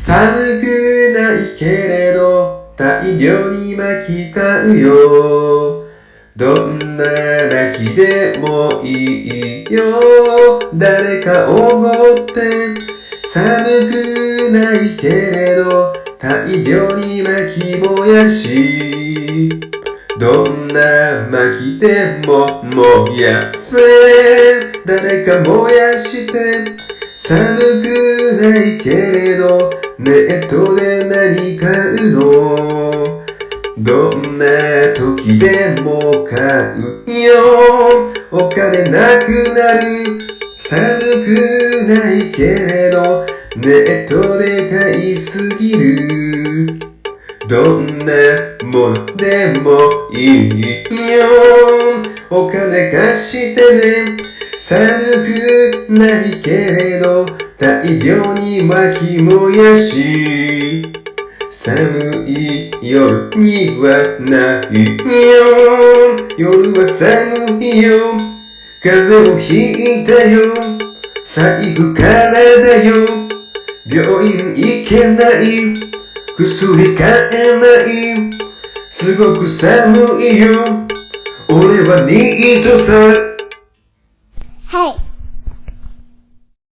寒くないけれど大量に巻きたうよ。どんな泣きでもいいよ。誰かおごって寒くないけれど大量に巻き燃やし、どんな薪でも燃やせ。誰か燃やして寒くないけれどネットで何買うの。どんな時でも買うよ。お金なくなる。寒くないけれどネットで買いすぎる。どんなものでもいいよ。お金貸してね。寒くないけれど大量に巻き燃やし、寒い夜にはないよ。夜は寒いよ。風邪をひいたよ。最後からだよ。病院行けない。薬買えない。すごく寒いよ。俺はニートさ。